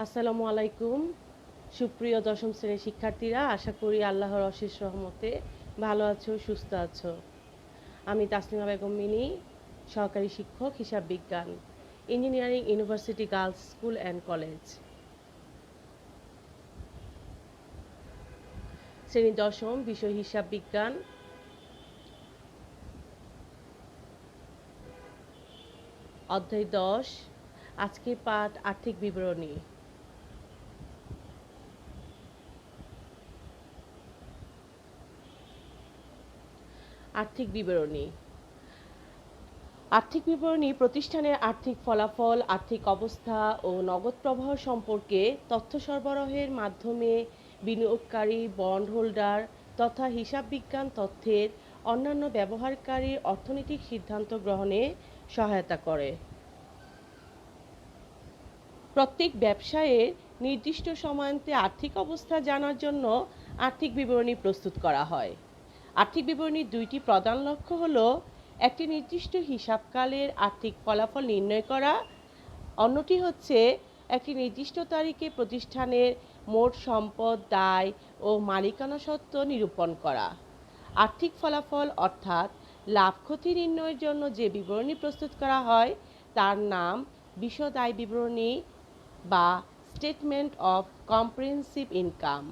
আসসালামু আলাইকুম। সুপ্রিয় দশম শ্রেণীর শিক্ষার্থীরা, আশা করি আল্লাহর অশেষ রহমতে ভালো আছো, সুস্থ আছো। আমি তাসলিমা বেগম মিনি, সহকারী শিক্ষক হিসাব বিজ্ঞান, engineering university girls school and college. শ্রেণী দশম, বিষয় হিসাব বিজ্ঞান। অধ্যায় 10, আজকের পাঠ আর্থিক বিবরণী। আর্থিক বিবরণী আর্থিক বিবরণী প্রতিষ্ঠানের আর্থিক ফলাফল, আর্থিক অবস্থা ও নগদ প্রবাহ সম্পর্কে তথ্য সরবরাহের মাধ্যমে বিনিয়োগকারী, বন্ড হোল্ডার তথা হিসাব বিজ্ঞান তথ্যের অন্যান্য ব্যবহারকারীর অর্থনৈতিক সিদ্ধান্ত গ্রহণে সহায়তা করে। প্রত্যেক ব্যবসায়ের নির্দিষ্ট সময়ান্তে আর্থিক অবস্থা জানার জন্য আর্থিক বিবরণী প্রস্তুত করা হয়। আর্থিক বিবরণীর দুইটি প্রধান লক্ষ্য হলো একটি নির্দিষ্ট হিসাবকালের আর্থিক ফলাফল নির্ণয় করা, অন্যটি হচ্ছে একটি নির্দিষ্ট তারিখে প্রতিষ্ঠানের মোট সম্পদ, দায় ও মালিকানা সত্ত্ব নিরূপণ করা। আর্থিক ফলাফল অর্থাৎ লাভ ক্ষতি নির্ণয়ের জন্য যে বিবরণী প্রস্তুত করা হয় তার নাম বিশদ আয় বিবরণী বা স্টেটমেন্ট অফ কম্প্রিহেনসিভ ইনকাম,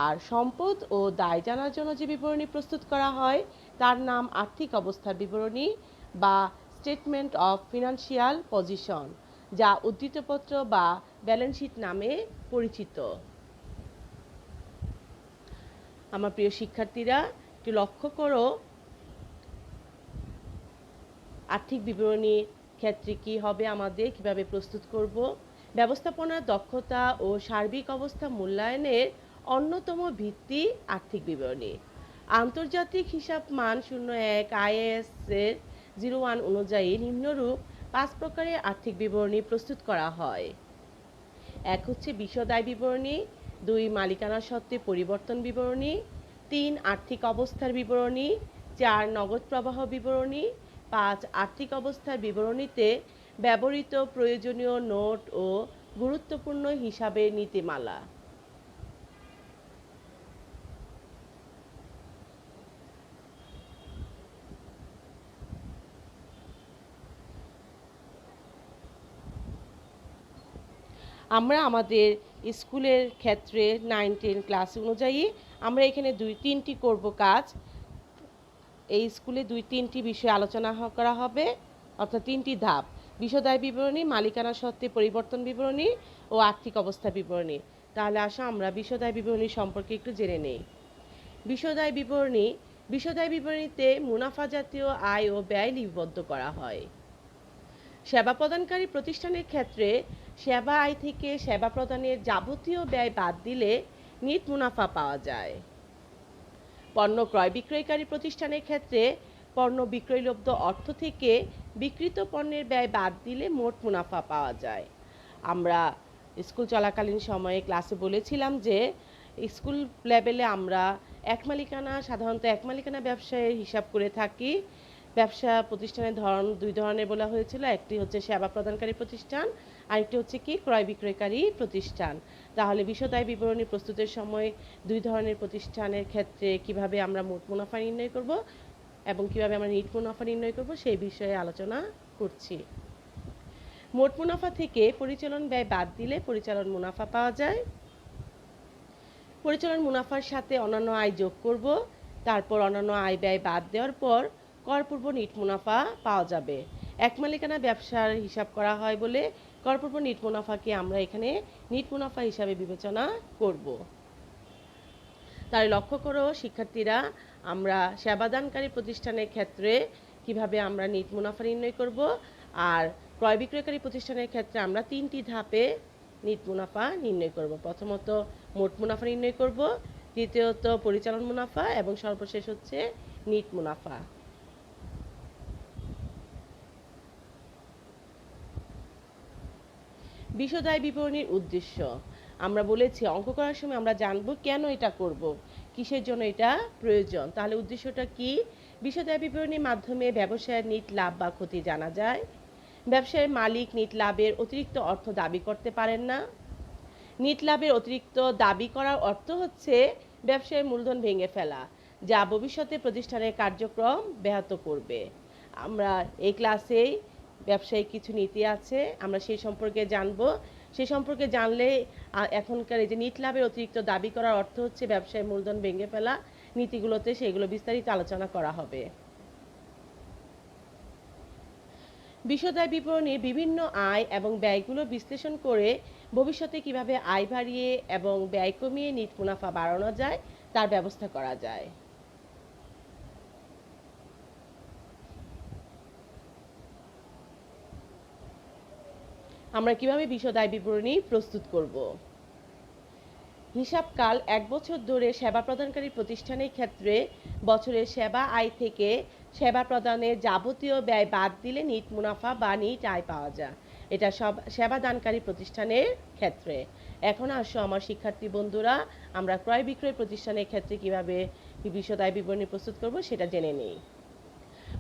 আর সম্পদ ও দায় জানার জন্য যে বিবরণী প্রস্তুত করা হয় তার নাম আর্থিক অবস্থার বিবরণী বা স্টেটমেন্ট অফ ফিনান্সিয়াল পজিশন, যা উদ্ধৃতপত্র বা ব্যালেন্স শিট নামে পরিচিত। আমার প্রিয় শিক্ষার্থীরা, একটু লক্ষ্য করো আর্থিক বিবরণীর ক্ষেত্রে কি হবে, আমাদের কিভাবে প্রস্তুত করব। ব্যবস্থাপনার দক্ষতা ও সার্বিক অবস্থা মূল্যায়নের অন্যতম ভিত্তি আর্থিক বিবরণী। আন্তর্জাতিক হিসাব মান 01 IAS এর 01 অনুযায়ী নিম্নরূপ 5 প্রকারের আর্থিক বিবরণী প্রস্তুত করা হয়। 1 হচ্ছে বিশদ আয় বিবরণী, 2 মালিকানা সত্ত্বে পরিবর্তন বিবরণী, 3 আর্থিক অবস্থার বিবরণী, 4 নগদ প্রবাহ বিবরণী, 5 আর্থিক অবস্থার বিবরণীতে ব্যবহৃত প্রয়োজনীয় নোট ও গুরুত্বপূর্ণ হিসাবের নীতিমালা। আমরা আমাদের স্কুলের ক্ষেত্রে 9-10 ক্লাস অনুযায়ী আমরা এখানে 2-3টি করব কাজ। এই স্কুলে 2-3টি বিষয় আলোচনা করা হবে, অর্থাৎ 3টি ধাপ: বিশদ আয় বিবরণী, মালিকানা সত্ত্বে পরিবর্তন বিবরণী ও আর্থিক অবস্থা বিবরণী। তাহলে আসো আমরা বিশদ আয় বিবরণী সম্পর্কে একটু জেনে নেই। বিশদ আয় বিবরণী বিশদ আয় বিবরণীতে মুনাফা জাতীয় আয় ও ব্যয় লিপিবদ্ধ করা হয়। সেবা প্রদানকারী প্রতিষ্ঠানের ক্ষেত্রে সেবা আয় থেকে সেবা প্রদানের যাবতীয় ব্যয় বাদ দিলে নিট মুনাফা পাওয়া যায়। পণ্য ক্রয় বিক্রয়কারী প্রতিষ্ঠানের ক্ষেত্রে পণ্য বিক্রয়লব্ধ অর্থ থেকে বিক্রিত পণ্যের ব্যয় বাদ দিলে মোট মুনাফা পাওয়া যায়। আমরা স্কুল চলাকালীন সময়ে ক্লাসে বলেছিলাম যে স্কুল লেভেলে আমরা সাধারণত এক মালিকানা ব্যবসায়ের হিসাব করে থাকি। ব্যবসা প্রতিষ্ঠানের ধরন 2 ধরনের বলা হয়েছিল, একটি হচ্ছে সেবা প্রদানকারী প্রতিষ্ঠান, আরেকটি হচ্ছে কি ক্রয় বিক্রয়কারী প্রতিষ্ঠান। তাহলে বিশদ আয় বিবরণী প্রস্তুতের সময় 2 ধরনের প্রতিষ্ঠানের ক্ষেত্রে কিভাবে আমরা মোট মুনাফা নির্ণয় করব এবং কিভাবে আমরা নিট মুনাফা নির্ণয় করব সেই বিষয়ে আলোচনা করছি। মোট মুনাফা থেকে পরিচালন ব্যয় বাদ দিলে পরিচালন মুনাফা পাওয়া যায়। পরিচালন মুনাফার সাথে অন্যান্য আয় যোগ করব, তারপর অন্যান্য আয় ব্যয় বাদ দেওয়ার পর করপূর্ব নিট মুনাফা পাওয়া যাবে। এক মালিকানা ব্যবসার হিসাব করা হয় বলে করপূর্ব নিট মুনাফাকে আমরা এখানে নিট মুনাফা হিসাবে বিবেচনা করব। তাই লক্ষ্য করো শিক্ষার্থীরা, আমরা সেবাদানকারী প্রতিষ্ঠানের ক্ষেত্রে কিভাবে আমরা নিট মুনাফা নির্ণয় করব, আর ক্রয় বিক্রয়কারী প্রতিষ্ঠানের ক্ষেত্রে আমরা 3টি ধাপে নিট মুনাফা নির্ণয় করব। প্রথমত মোট মুনাফা নির্ণয় করব, দ্বিতীয়ত পরিচালন মুনাফা এবং সর্বশেষ হচ্ছে নিট মুনাফা। বিশদ আয় বিবরণীর উদ্দেশ্য আমরা বলেছি, অঙ্ক করার সময় আমরা জানব কেন এটা করব, কিসের জন্য এটা প্রয়োজন। তাহলে উদ্দেশ্যটা কি? বিশদ আয় বিবরণীর মাধ্যমে ব্যবসায়ের নিট লাভ বা ক্ষতি জানা যায়। ব্যবসায়ের মালিক নিট লাভের অতিরিক্ত অর্থ দাবি করতে পারেন না। নিট লাভের অতিরিক্ত দাবি করার অর্থ হচ্ছে ব্যবসায়ের মূলধন ভেঙে ফেলা, যা ভবিষ্যতে প্রতিষ্ঠানের কার্যক্রম ব্যাহত করবে। আমরা এই ক্লাসেই ব্যবসায়িক কিছু নীতি আছে, আমরা সেই সম্পর্কে জানব। সেই সম্পর্কে জানলে এখনকার এই যে নিট লাভের অতিরিক্ত দাবি করার অর্থ হচ্ছে ব্যবসায়ের মূলধন ভেঙে ফেলা, নীতিগুলোতে সেগুলো বিস্তারিত আলোচনা করা হবে। বিশদায় বিবরণীর বিভিন্ন আয় এবং ব্যয়গুলো বিশ্লেষণ করে ভবিষ্যতে কিভাবে আয় বাড়িয়ে এবং ব্যয় কমিয়ে নিট মুনাফা বাড়ানো যায় তার ব্যবস্থা করা যায়। আমরা কিভাবে বিশদায় বিবরণী প্রস্তুত করব। হিসাবকাল 1 বছর ধরে সেবা প্রদানকারী প্রতিষ্ঠানের ক্ষেত্রে বছরের সেবা আয় থেকে সেবা প্রদানের যাবতীয় ব্যয় বাদ দিলে নিট মুনাফা বা নিট আয় পাওয়া যায়। এটা সব সেবা দানকারী প্রতিষ্ঠানের ক্ষেত্রে। এখন আসো আমার শিক্ষার্থী বন্ধুরা, আমরা ক্রয় বিক্রয় প্রতিষ্ঠানের ক্ষেত্রে কিভাবে বিশদায় বিবরণী প্রস্তুত করব সেটা জেনে নিই।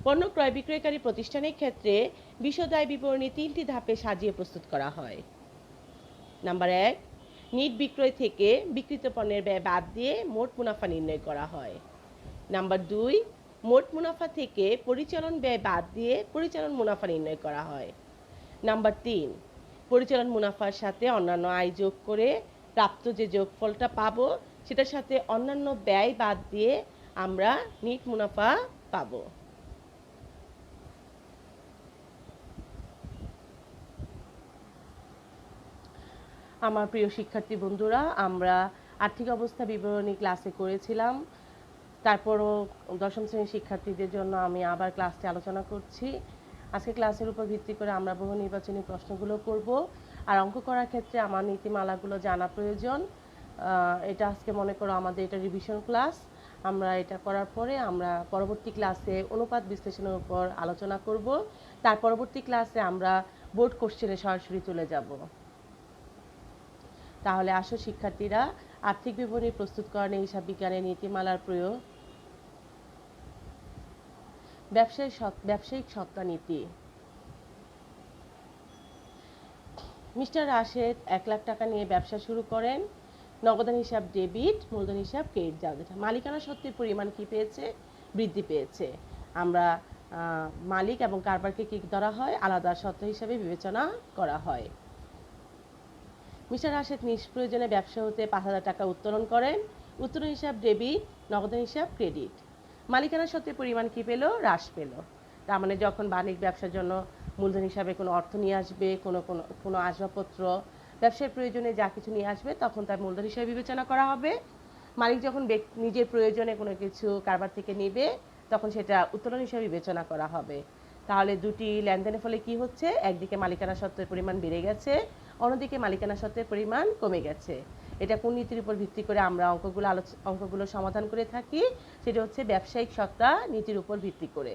পণ্য ক্রয় বিক্রয়কারী প্রতিষ্ঠানের ক্ষেত্রে বিশদায় বিবরণী 3টি ধাপে সাজিয়ে প্রস্তুত করা হয়। নাম্বার 1, নিট বিক্রয় থেকে বিক্রিত পণ্যের ব্যয় বাদ দিয়ে মোট মুনাফা নির্ণয় করা হয়। নাম্বার 2, মোট মুনাফা থেকে পরিচালন ব্যয় বাদ দিয়ে পরিচালন মুনাফা নির্ণয় করা হয়। নাম্বার 3, পরিচালন মুনাফার সাথে অন্যান্য আয় যোগ করে প্রাপ্ত যে যোগফলটা পাবো সেটার সাথে অন্যান্য ব্যয় বাদ দিয়ে আমরা নিট মুনাফা পাবো। আমার প্রিয় শিক্ষার্থী বন্ধুরা, আমরা আর্থিক অবস্থা বিবরণী ক্লাসে করেছিলাম, তারপরও দশম শ্রেণীর শিক্ষার্থীদের জন্য আমি আবার ক্লাসটি আলোচনা করছি। আজকে ক্লাসের উপর ভিত্তি করে আমরা বহু নির্বাচনী প্রশ্নগুলো করব, আর অঙ্ক করার ক্ষেত্রে আমার নীতিমালাগুলো জানা প্রয়োজন। এটা আজকে মনে করো আমাদের এটা রিভিশন ক্লাস। আমরা এটা করার পরে আমরা পরবর্তী ক্লাসে অনুপাত বিশ্লেষণের উপর আলোচনা করব। তার পরবর্তী ক্লাসে আমরা বোর্ড কোশ্চেনে সরাসরি চলে যাব। তাহলে আসো শিক্ষার্থীরা, আর্থিক বিবরণী প্রস্তুতকরণে হিসাব বিজ্ঞানের নীতিমালার প্রয়োগ। ব্যবসায়িক সত্তা নীতি। মিস্টার রাশেদ 1 লাখ টাকা নিয়ে ব্যবসা শুরু করেন। নগদান হিসাব ডেবিট, মূলধন হিসাব ক্রেডিট যাবে। মালিকানা সত্ত্বের পরিমাণ কি পেয়েছে? বৃদ্ধি পেয়েছে। আমরা মালিক এবং কারবারকে কি ধরা হয়? আলাদা সত্ত্ব হিসাবে বিবেচনা করা হয়। মিস্টার রাশেদ নিষ্প্রয়োজনে ব্যবসা হতে 5,000 টাকা উত্তোলন করেন। উত্তোলন হিসাব ডেবিট, নগদান হিসাব ক্রেডিট। মালিকানা সত্ত্বের পরিমাণ কি পেল? হ্রাস পেল। তার মানে যখন বাণিজ্য ব্যবসার জন্য মূলধন হিসাবে কোনো অর্থ নিয়ে আসবে, কোনো আসবাবপত্র, ব্যবসার প্রয়োজনে যা কিছু নিয়ে আসবে তখন তার মূলধন হিসাবে বিবেচনা করা হবে। মালিক যখন নিজের প্রয়োজনে কোনো কিছু কারবার থেকে নেবে তখন সেটা উত্তোলন হিসাবে বিবেচনা করা হবে। তাহলে দুটি লেনদেনের ফলে কি হচ্ছে? একদিকে মালিকানা সত্ত্বের পরিমাণ বেড়ে গেছে, অন্যদিকে মালিকানা সত্ত্বের পরিমাণ কমে গেছে। এটা কোন নীতির উপর ভিত্তি করে আমরা অঙ্কগুলো সমাধান করে থাকি? সেটা হচ্ছে ব্যবসায়িক সত্তা নীতির উপর ভিত্তি করে।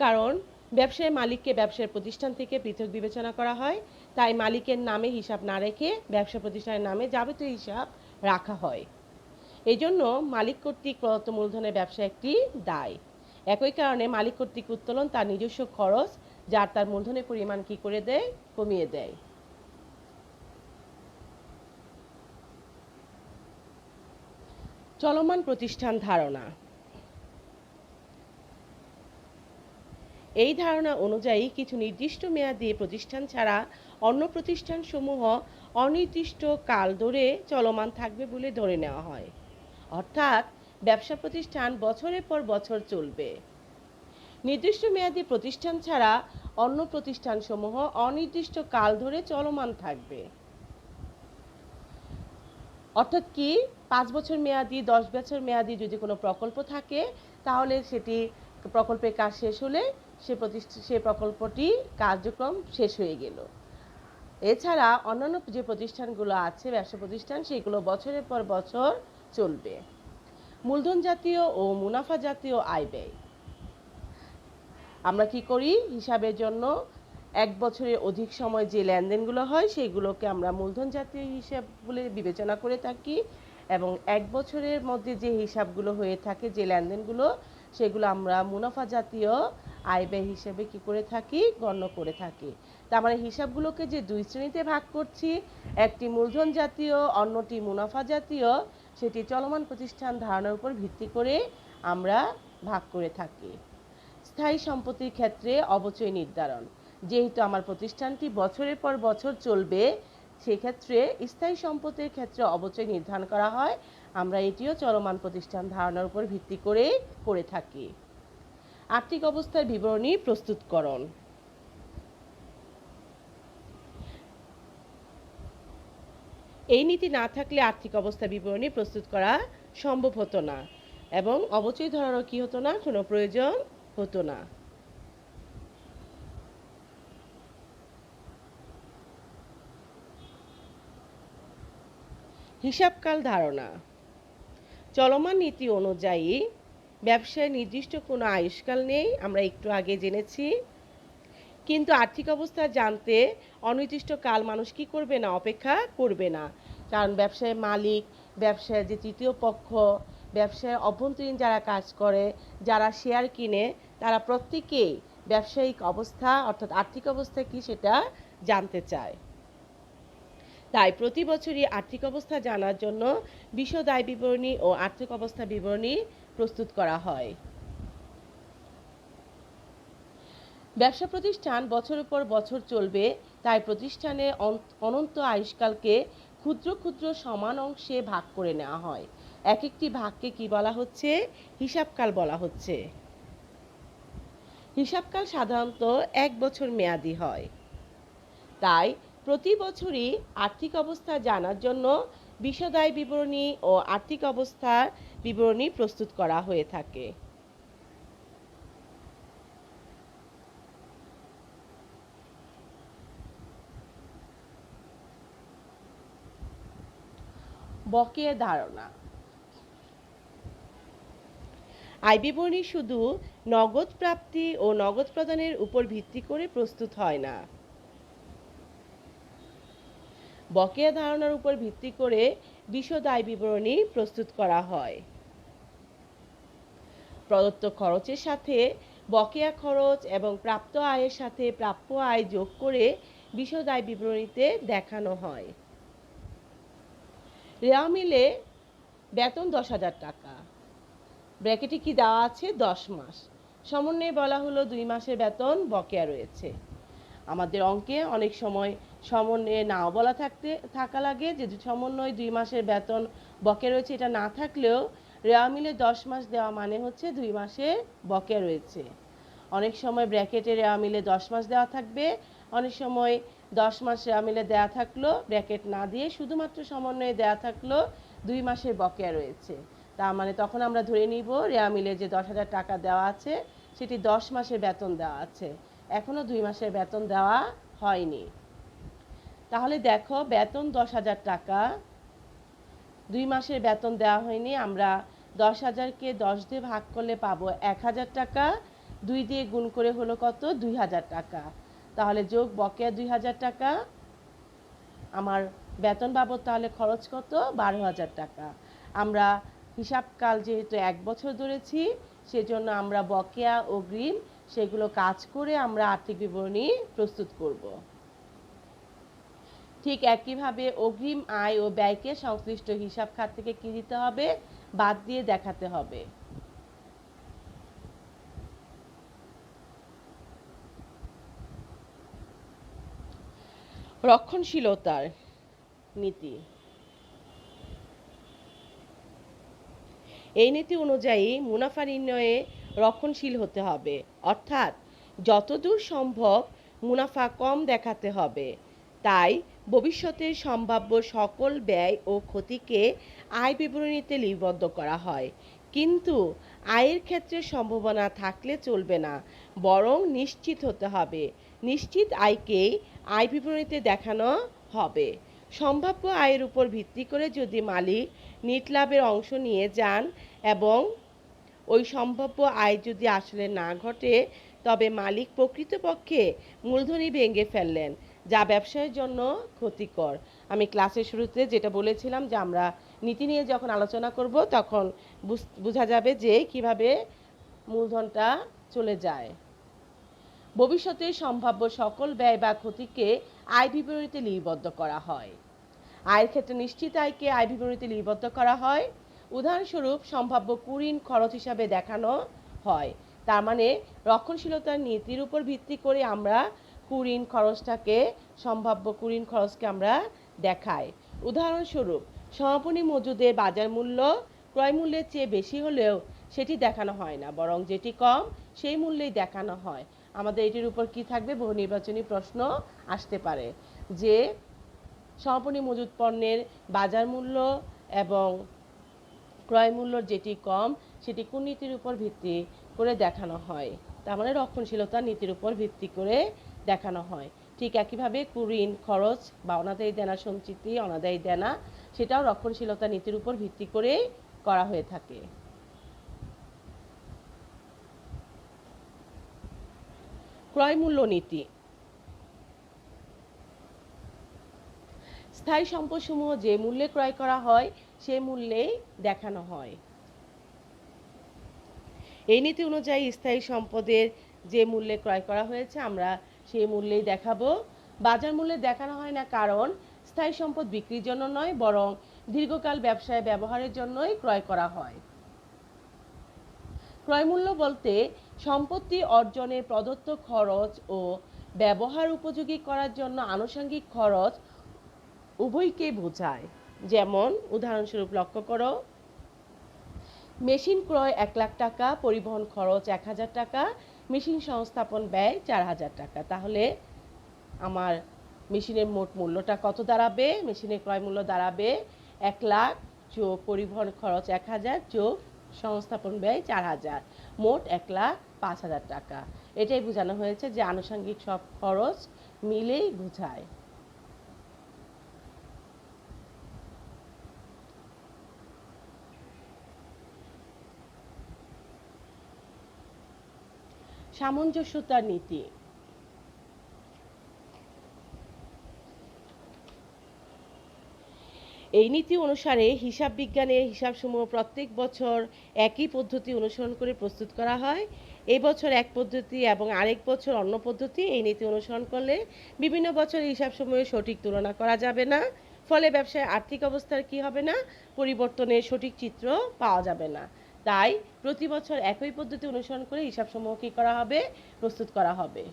কারণ ব্যবসায়ের মালিককে ব্যবসায়ের প্রতিষ্ঠান থেকে পৃথক বিবেচনা করা হয়, তাই মালিকের নামে হিসাব না রেখে ব্যবসা প্রতিষ্ঠানের নামে যাবতীয় হিসাব রাখা হয়। এই জন্য মালিক কর্তৃক প্রদত্ত মূলধনের ব্যবসা একটি দায়। একই কারণে মালিক কর্তৃক উত্তোলন তার নিজস্ব খরচ, যার তার মূলধনের পরিমাণ কি করে দেয়? কমিয়ে দেয়। চলমান প্রতিষ্ঠান ধারণা। এই ধারণা অনুযায়ী কিছু নির্দিষ্ট মেয়াদি প্রতিষ্ঠান ছাড়া অন্য প্রতিষ্ঠানসমূহ অনির্দিষ্ট কাল ধরে চলমান থাকবে বলে ধরে নেওয়া হয়। অর্থাৎ ব্যবসা প্রতিষ্ঠান বছরের পর বছর চলবে। নির্দিষ্ট মেয়াদি প্রতিষ্ঠান ছাড়া অন্য প্রতিষ্ঠানসমূহ অনির্দিষ্ট কাল ধরে চলমান থাকবে। অর্থাৎ কি? 5 বছর মেয়াদি, 10 বছর মেয়াদি যদি কোনো প্রকল্প থাকে তাহলে সেটি প্রকল্পের কাজ শেষ হলে সে প্রকল্পটি কার্যক্রম শেষ হয়ে গেল। এছাড়া অন্যান্য যে প্রতিষ্ঠানগুলো আছে, ব্যবসা প্রতিষ্ঠান, সেগুলো বছরের পর বছর চলবে। মূলধন জাতীয় ও মুনাফা জাতীয় আয় ব্যয়। আমরা কি করি? হিসাবের জন্য 1 বছরের অধিক সময় যে লেনদেনগুলো হয় সেগুলোকে আমরা মূলধন জাতীয় হিসাব বলে বিবেচনা করে থাকি, এবং 1 বছরের মধ্যে যে হিসাবগুলো হয়ে থাকে, যে লেনদেনগুলো, সেগুলো আমরা মুনাফা জাতীয় আয় ব্যয় হিসেবে কি করে থাকি, গণ্য করে থাকি। তার মানে হিসাবগুলোকে যে দুই শ্রেণীতে ভাগ করছি, একটি মূলধন জাতীয়, অন্যটি মুনাফা জাতীয়, সেটি চলমান প্রতিষ্ঠান ধারণার উপর ভিত্তি করে আমরা ভাগ করে থাকি। স্থায়ী সম্পত্তির ক্ষেত্রে অবচয় নির্ধারণ। যেহেতু আমার প্রতিষ্ঠানটি বছরের পর বছর চলবে, সেক্ষেত্রে স্থায়ী সম্পত্তির ক্ষেত্রে অবচয় নির্ধারণ করা হয়। আমরা এটিও চলমান প্রতিষ্ঠান ধারণার উপর ভিত্তি করে থাকি। আর্থিক অবস্থার বিবরণী প্রস্তুতকরণ। এই নীতি না থাকলে আর্থিক অবস্থা বিবরণী প্রস্তুত করা সম্ভব হতো না এবং অবচয় ধরারও কি হতো না, কোনো প্রয়োজন হতো না। হিসাবকাল ধারণা। চলমান নীতি অনুযায়ী ব্যবসায় নির্দিষ্ট কোনো আয়ুষ্কাল নেই, আমরা একটু আগে জেনেছি। কিন্তু আর্থিক অবস্থা জানতে অনির্দিষ্টকাল মানুষ কি করবে না, অপেক্ষা করবে না। কারণ ব্যবসায়ের মালিক, ব্যবসায়ের যে তৃতীয় পক্ষ, ব্যবসায়ের অভ্যন্তরীণ যারা কাজ করে, যারা শেয়ার কিনে, তারা প্রত্যেকেই ব্যবসায়িক অবস্থা অর্থাৎ আর্থিক অবস্থা কি সেটা জানতে চায়। তাই প্রতি বছরই আর্থিক অবস্থা জানার জন্য বিশদ আয় বিবরণী ও আর্থিক অবস্থা বিবরণী প্রস্তুত করা হয়। ব্যবসা প্রতিষ্ঠান বছরের পর বছর চলবে, তাই প্রতিষ্ঠানে অনন্ত আয়ুষ্কালকে ক্ষুদ্র ক্ষুদ্র সমান অংশে ভাগ করে নেওয়া হয়। এক একটি ভাগকে কি বলা হচ্ছে, হিসাবকাল বলা হচ্ছে। হিসাবকাল সাধারণত 1 বছর মেয়াদি হয়। তাই প্রতি বছরই আর্থিক অবস্থা জানার জন্য বিশদ আয় বিবরণী ও আর্থিক অবস্থার বিবরণী প্রস্তুত করা হয়ে থাকে। বকেয়া ধারণা। আয় বিবরণী শুধু নগদ প্রাপ্তি ও নগদ প্রদানের উপর ভিত্তি করে প্রস্তুত হয় না। বকেয়া ধারণার উপর ভিত্তি করে বিশদ আয় বিবরণী প্রস্তুত করা হয়। প্রদত্ত খরচের সাথে বকেয়া খরচ এবং প্রাপ্ত আয়ের সাথে প্রাপ্য আয় যোগ করে বিশদ আয় বিবরণীতে দেখানো হয়। রেওয়া মিলে বেতন 10,000 টাকা, ব্র্যাকেটে কি দেওয়া আছে, 10 মাস। সমন্বয়ে বলা হলো 2 মাসের বেতন বকেয়া রয়েছে। আমাদের অঙ্কে অনেক সময় সমন্বয়ে নাও বলা থাকা লাগে, যে সমন্বয় 2 মাসের বেতন বকেয়া রয়েছে, এটা না থাকলেও রেওয়া মিলে 10 মাস দেওয়া মানে হচ্ছে 2 মাসের বকেয়া রয়েছে। অনেক সময় ব্র্যাকেটে রেওয়া মিলে 10 মাস দেওয়া থাকবে, অনেক সময় 10 মাস রেওয়া মিলে দেওয়া থাকলো ব্র্যাকেট না দিয়ে শুধুমাত্র সমন্বয়ে দেওয়া থাকলো 2 মাসের বকেয়া রয়েছে। তার মানে তখন আমরা ধরে নিব রেওয়া মিলে যে 10,000 টাকা দেওয়া আছে সেটি 10 মাসের বেতন দেওয়া আছে, এখনো 2 মাসের বেতন দেওয়া হয়নি। তাহলে দেখো, বেতন 10,000 টাকা, 2 মাসের বেতন দেওয়া হয়নি। আমরা 10,000কে 10 দিয়ে ভাগ করলে পাবো 1,000 টাকা, 2 দিয়ে গুণ করে হলো কত, 2,000 টাকা। তাহলে যোগ বকেয়া 2,000 টাকা, আমার বেতন বাবদ তাহলে খরচ কত, 12,000 টাকা। আমরা হিসাবকাল যেহেতু 1 বছর ধরেছি, সেজন্য আমরা বকেয়া অগ্রিম সেগুলো কাজ করে আমরা আর্থিক বিবরণী প্রস্তুত করব। ঠিক একইভাবে অগ্রিম আয় ও ব্যয়কে সংশ্লিষ্ট হিসাব খাত থেকে কি দিতে হবে, বাদ দিয়ে দেখাতে হবে। রক্ষণশীলতার নীতি। এই নীতি অনুযায়ী মুনাফা নির্ণয়ে রক্ষণশীল হতে হবে, অর্থাৎ যতদূর সম্ভব মুনাফা কম দেখাতে হবে। তাই ভবিষ্যতের সম্ভাব্য সকল ব্যয় ও ক্ষতিকে আয় বিবরণীতে লিপিবদ্ধ করা হয়। কিন্তু আয়ের ক্ষেত্রে সম্ভাবনা থাকলে চলবে না, বরং নিশ্চিত হতে হবে। নিশ্চিত আয়কেই আয় বিবরণীতে দেখানো হবে। সম্ভাব্য আয়ের উপর ভিত্তি করে যদি মালিক নিট লাভের অংশ নিয়ে যান এবং ওই সম্ভাব্য আয় যদি আসলে না ঘটে, তবে মালিক প্রকৃতপক্ষে মূলধনই ভেঙে ফেললেন, যা ব্যবসায়ের জন্য ক্ষতিকর। আমি ক্লাসের শুরুতে যেটা বলেছিলাম যে আমরা নীতি নিয়ে যখন আলোচনা করব তখন বোঝা যাবে যে কিভাবে মূলধনটা চলে যায়। ভবিষ্যতে সম্ভাব্য সকল ব্যয় বা ক্ষতিকে আয় বিবরণীতে লিপিবদ্ধ করা হয়। আয়ের ক্ষেত্রে নিশ্চিত আয়কে আয় বিবরণীতে লিপিবদ্ধ করা হয়। উদাহরণস্বরূপ সম্ভাব্য কুঋণ খরচ হিসাবে দেখানো হয়। তার মানে রক্ষণশীলতার নীতির উপর ভিত্তি করে আমরা কুঋণ খরচটাকে সম্ভাব্য কুঋণ খরচকে আমরা দেখাই। উদাহরণস্বরূপ সমাপনী মজুদের বাজার মূল্য ক্রয় মূল্যের চেয়ে বেশি হলেও সেটি দেখানো হয় না, বরং যেটি কম সেই মূল্যেই দেখানো হয়। আমাদের এটির উপর কি থাকবে, বহু নির্বাচনী প্রশ্ন আসতে পারে যে সমাপনী মজুদ পণ্যের বাজার মূল্য এবং ক্রয় মূল্য যেটি কম সেটি কোন নীতির উপর ভিত্তি করে দেখানো হয়, তার মানে রক্ষণশীলতা নীতির উপর ভিত্তি করে দেখানো হয়। ঠিক একইভাবে কুঋণ খরচ বা অনাদায়ী দেনা সঞ্চিতি অনাদায়ী দেনা সেটাও রক্ষণশীলতা নীতির উপর ভিত্তি করে করা হয়ে থাকে। ক্রয় মূল্য নীতি। স্থায়ী সম্পদসমূহ যে মূল্যে ক্রয় করা হয় সে মূল্যেই দেখানো হয়। এই নীতি অনুযায়ী স্থায়ী সম্পদের যে মূল্যে ক্রয় করা হয়েছে আমরা সেই মূল্যেই দেখাবো। বাজার মূল্যে দেখানো হয় না, কারণ স্থায়ী সম্পদ বিক্রির জন্য নয়, বরং দীর্ঘকাল ব্যবসায় ব্যবহারের জন্যই ক্রয় করা হয়। ক্রয় মূল্য বলতে সম্পত্তি অর্জনের প্রদত্ত খরচ ও ব্যবহার উপযোগী করার জন্য আনুষঙ্গিক খরচ উভয়কে বোঝায়। যেমন উদাহরণস্বরূপ লক্ষ্য করো, মেশিন ক্রয় 1 লাখ টাকা, পরিবহন খরচ 1000 টাকা, মেশিন সংস্থাপন ব্যয় 4000 টাকা। তাহলে আমার মেশিনের মোট মূল্যটা কত দাঁড়াবে? মেশিনের ক্রয় মূল্য দাঁড়াবে 1 লাখ যোগ পরিবহন খরচ 1000 যোগ সংস্থাপন ব্যয় 4000, মোট 1,05,000 টাকা। এটাই বোঝানো হয়েছে যে আনুষঙ্গিক সব খরচ মিলেই বোঝায়। সামঞ্জস্যতার নীতি। এই নীতি অনুসারে হিসাব বিজ্ঞানের হিসাবসমূহ প্রত্যেক বছর একই পদ্ধতি অনুসরণ করে প্রস্তুত করা হয়। এই বছর এক পদ্ধতি এবং আরেক বছর অন্য পদ্ধতি। এই নীতি অনুসরণ করলে বিভিন্ন বছরের হিসাবসমূহের সঠিক তুলনা করা যাবে না, ফলে ব্যবসায় আর্থিক অবস্থার কি হবে না, পরিবর্তনের সঠিক চিত্র পাওয়া যাবে না। তাই প্রতি বছর একই পদ্ধতি অনুসরণ করে হিসাবসমূহ কি করা হবে, প্রস্তুত করা হবে।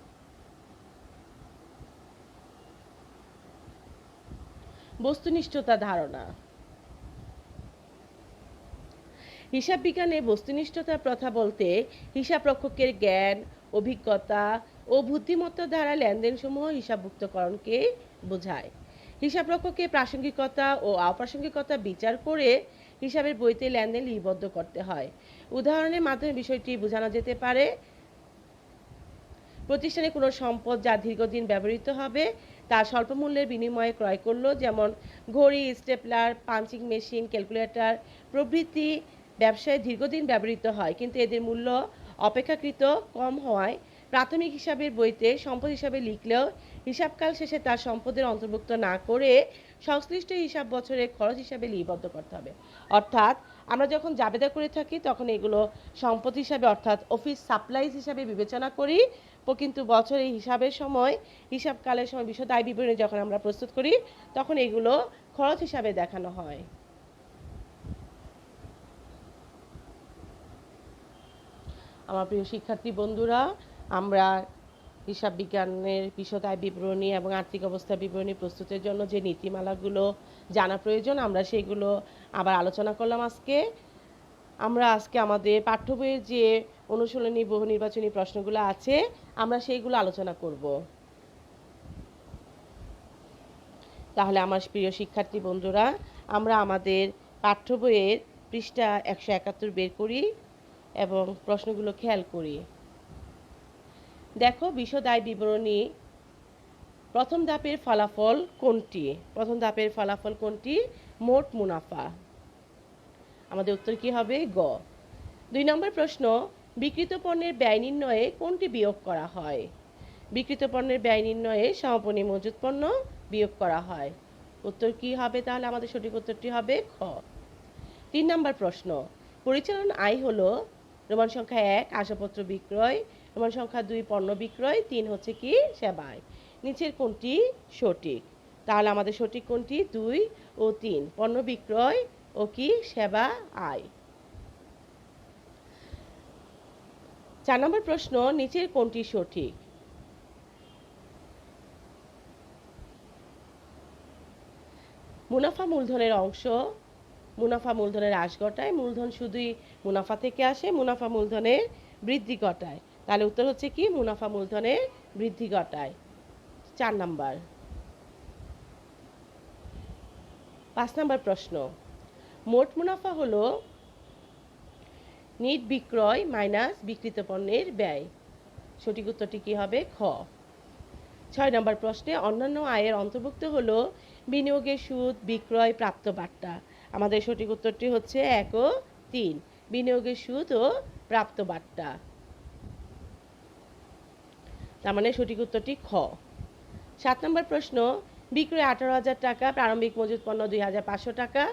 বস্তুনিষ্ঠতা ধারণা। হিসাব বিজ্ঞানে বস্তুনিষ্ঠতার প্রথা বলতে হিসাবরক্ষকের জ্ঞান, অভিজ্ঞতা ও বুদ্ধিমত্তা দ্বারা লেনদেনসমূহ হিসাবভুক্তকরণকে বোঝায়। হিসাবরক্ষকের প্রাসঙ্গিকতা ও অপ্রাসঙ্গিকতা বিচার করে হিসাবের বইতে লেনদেন লিপিবদ্ধ করতে হয়। উদাহরণের মাধ্যমে বিষয়টি বোঝানো যেতে পারে। প্রতিষ্ঠানে কোনো সম্পদ যা দীর্ঘদিন ব্যবহৃত হবে তা স্বল্প মূল্যের বিনিময়ে ক্রয় করলো, যেমন ঘড়ি, স্টেপলার, পাঞ্চিং মেশিন, ক্যালকুলেটর প্রভৃতি ব্যবসায় দীর্ঘদিন ব্যবহৃত হয়, কিন্তু এদের মূল্য অপেক্ষাকৃত কম হওয়ায় প্রাথমিক হিসাবের বইতে সম্পদ হিসাবে লিখলেও হিসাবকাল শেষে তার সম্পদের অন্তর্ভুক্ত না করে সংশ্লিষ্ট হিসাব বছরের খরচ হিসাবে লিপিবদ্ধ করতে হবে। অর্থাৎ আমরা যখন জাবেদা করে থাকি তখন এগুলো সম্পদ হিসাবে অর্থাৎ অফিস সাপ্লাইজ হিসাবে বিবেচনা করি, কিন্তু বছরের হিসাবের সময় হিসাবকালের সময় বিশদ আয় বিবরণী যখন আমরা প্রস্তুত করি তখন এগুলো খরচ হিসাবে দেখানো হয়। আমার প্রিয় শিক্ষার্থী বন্ধুরা, আমরা হিসাব বিজ্ঞানের বিশদ আয় বিবরণী এবং আর্থিক অবস্থার বিবরণী প্রস্তুতের জন্য যে নীতিমালাগুলো জানা প্রয়োজন আমরা সেইগুলো আবার আলোচনা করলাম আজকে। আমরা আজকে আমাদের পাঠ্য বইয়ের যে অনুশীলনী বহু নির্বাচনী প্রশ্নগুলো আছে আমরা সেইগুলো আলোচনা করব। তাহলে আমার প্রিয় শিক্ষার্থী বন্ধুরা, আমরা আমাদের পাঠ্য বইয়ের পৃষ্ঠা 171 বের করি এবং প্রশ্নগুলো খেয়াল করি। দেখো, বিশদ আয় বিবরণী প্রথম ধাপের ফলাফল কোনটি? প্রথম ধাপের ফলাফল কোনটি? মোট মুনাফা। আমাদের উত্তর কি হবে? গ। 2 নম্বর প্রশ্ন, বিক্রিত পণ্যের ব্যয় নির্ণয়ে কোনটি বিয়োগ করা হয়? বিক্রিত পণ্যের ব্যয় নির্ণয়ে সমাপনী মজুত পণ্য বিয়োগ করা হয়। উত্তর কি হবে তাহলে? আমাদের সঠিক উত্তরটি হবে খ। 3 নম্বর প্রশ্ন, পরিচালন আয় হলো রোমান সংখ্যা 1 আসবাবপত্র বিক্রয়, রোমান সংখ্যা 2 পণ্য বিক্রয়, 3 হচ্ছে কি সেবায়। নিচের কোনটি সঠিক? তাহলে আমাদের সঠিক কোনটি? 2 ও 3 পণ্য বিক্রয় ও কি সেবা আয়। 4 নম্বর প্রশ্ন, নিচের কোনটি সঠিক? মুনাফা মূলধনের অংশ, মুনাফা মূলধনের হ্রাস ঘটায়, মূলধন শুধুই মুনাফা থেকে আসে, মুনাফা মূলধনের বৃদ্ধি ঘটায়। তাহলে উত্তর হচ্ছে কি মুনাফা মূলধনের বৃদ্ধি ঘটায়। 4 নাম্বার। 5 নাম্বার প্রশ্ন, মোট মুনাফা হলো নিট বিক্রয় মাইনাস বিক্রিত পণ্যের ব্যয়। সঠিক উত্তরটি কি হবে? খ। 6 নম্বর প্রশ্নে, অন্যান্য আয়ের অন্তর্ভুক্ত হলো বিনিয়োগের সুদ, বিক্রয়, প্রাপ্ত বাট্টা। আমাদের সঠিক উত্তরটি হচ্ছে 1 ও 3 বিনিয়োগের সুদ ও প্রাপ্ত বাট্টা। তার মানে সঠিক উত্তরটি খ। 7 নম্বর প্রশ্ন, বিক্রয় 18,000 টাকা, প্রারম্ভিক মজুদ পণ্য 2,500 টাকা,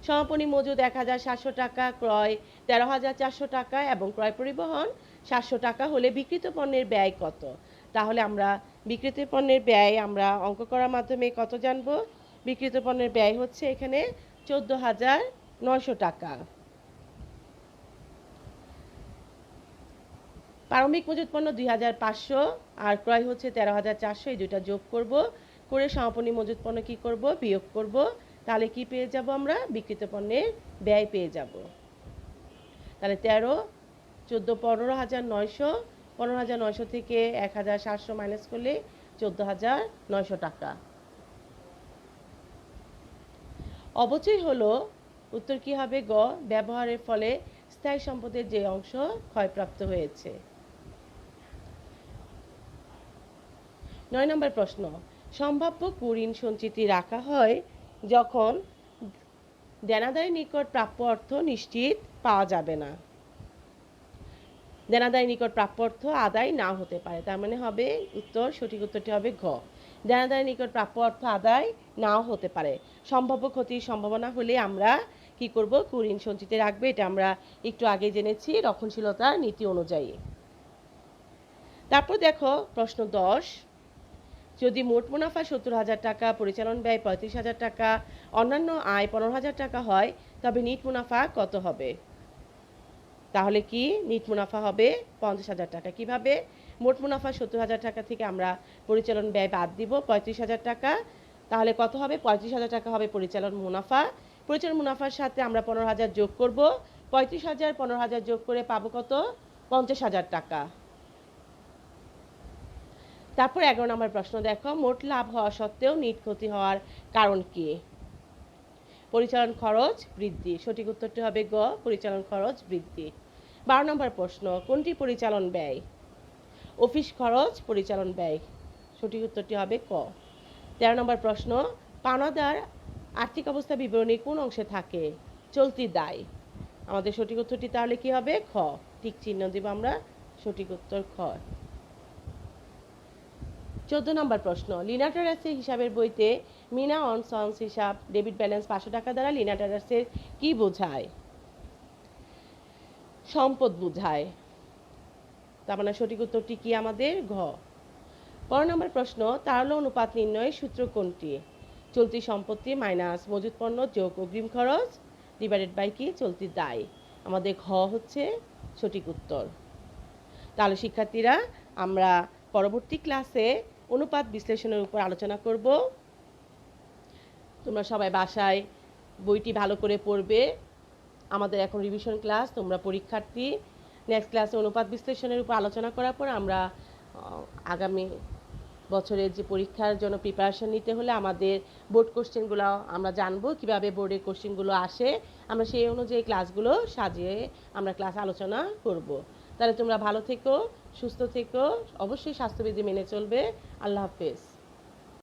সমাপনী মজুদ 1,700 টাকা, ক্রয় 13,400 টাকা এবং ক্রয় পরিবহন 700 টাকা হলে বিক্রিত পণ্যের ব্যয় কত? তাহলে আমরা বিক্রিত পণ্যের ব্যয় আমরা অঙ্ক করার মাধ্যমে কত জানব? বিক্রিত পণ্যের ব্যয় হচ্ছে এখানে 14,900 টাকা। প্রারম্ভিক মজুদ পণ্য 2,500 আর ক্রয় হচ্ছে 13,400, এই দুইটা যোগ করব, করে সমাপনী মজুদ পণ্য কি করব? বিয়োগ করব। তাহলে কি পেয়ে যাব? আমরা বিক্রিত পণ্যের ব্যয় পেয়ে যাব। তাহলে 13, 14, 15,900, 15,900 থেকে 1,700 মাইনাস করলে 14,900 টাকা। অবচয় হলো, উত্তর কি হবে? গ, ব্যবহারের ফলে স্থায়ী সম্পদের যে অংশ ক্ষয়প্রাপ্ত হয়েছে। 9 নম্বর প্রশ্ন, সম্ভাব্য কুঋণ সঞ্চিতি রাখা হয় যখন দেনাদারের নিকট প্রাপ্য অর্থ নিশ্চিত পাওয়া যাবে না। দেনাদারের নিকট প্রাপ্য অর্থ আদায় না হতে পারে। তার মানে হবে উত্তর, সঠিক উত্তরটি হবে ঘ, দেনাদারের নিকট প্রাপ্য অর্থ আদায় নাও হতে পারে। সম্ভাব্য ক্ষতির সম্ভাবনা হলে আমরা কি করব? কুঋণ সঞ্চিতি রাখবে। এটা আমরা একটু আগে জেনেছি রক্ষণশীলতার নীতি অনুযায়ী। তারপর দেখো প্রশ্ন 10, যদি মোট মুনাফা 70,000 টাকা, পরিচালন ব্যয় 35,000 টাকা, অন্যান্য আয় 15,000 টাকা হয়, তবে নিট মুনাফা কত হবে? তাহলে কি নিট মুনাফা হবে 50,000 টাকা। কিভাবে? মোট মুনাফা 70,000 টাকা থেকে আমরা পরিচালন ব্যয় বাদ দিব 35,000 টাকা, তাহলে কত হবে? 35,000 টাকা হবে পরিচালন মুনাফা। পরিচালন মুনাফার সাথে আমরা 15,000 যোগ করব, 35,000 15,000 যোগ করে পাবো কত? 50,000 টাকা। তারপর 11 নম্বর প্রশ্ন দেখো, মোট লাভ হওয়া সত্ত্বেও নিট ক্ষতি হওয়ার কারণ কি? পরিচালন খরচ বৃদ্ধি। সঠিক উত্তরটি হবে গ, পরিচালন খরচ বৃদ্ধি। 12 নম্বর প্রশ্ন, কোনটি পরিচালন ব্যয়? অফিস খরচ পরিচালন ব্যয়। সঠিক উত্তরটি হবে ক। 13 নম্বর প্রশ্ন, পাওনাদার আর্থিক অবস্থা বিবরণী কোন অংশে থাকে? চলতি দায়। আমাদের সঠিক উত্তরটি তাহলে কি হবে? খ, টিক চিহ্ন দিব আমরা, সঠিক উত্তর খ। 14 নম্বর প্রশ্ন, লিনা ট্রেডার্সের হিসাবের বইতে মিনা অন সন্স হিসাব ডেবিট ব্যালেন্স 500 টাকা দ্বারা লিনা ট্রেডার্সের কি বোঝায়? সম্পদ বোঝায়। তার মানে সঠিক উত্তরটি কি আমাদের? ঘ। 15 নম্বর প্রশ্ন, তারল্য অনুপাত নির্ণয়ের সূত্র কোনটি? চলতি সম্পত্তি মাইনাস মজুত পণ্য যোগ অগ্রিম খরচ ডিভাইডেড বাই কি? চলতি দায়। আমাদের ঘ হচ্ছে সঠিক উত্তর। তাহলে শিক্ষার্থীরা, আমরা পরবর্তী ক্লাসে অনুপাত বিশ্লেষণের উপর আলোচনা করব। তোমরা সবাই বাসায় বইটি ভালো করে পড়বে। আমাদের এখন রিভিশন ক্লাস, তোমরা পরীক্ষার্থী। নেক্সট ক্লাসে অনুপাত বিশ্লেষণের উপর আলোচনা করার পর আমরা আগামী বছরের যে পরীক্ষার জন্য প্রিপারেশন নিতে হলে আমাদের বোর্ড কোশ্চেনগুলো আমরা জানবো, কিভাবে বোর্ডের কোশ্চেনগুলো আসে। আমরা সেই অনুযায়ী ক্লাসগুলো সাজিয়ে আমরা ক্লাস আলোচনা করব। তাহলে তোমরা ভালো থেকো, সুস্থ থেকো, অবশ্যই স্বাস্থ্যবিধি মেনে চলবে। আল্লাহ হাফেজ।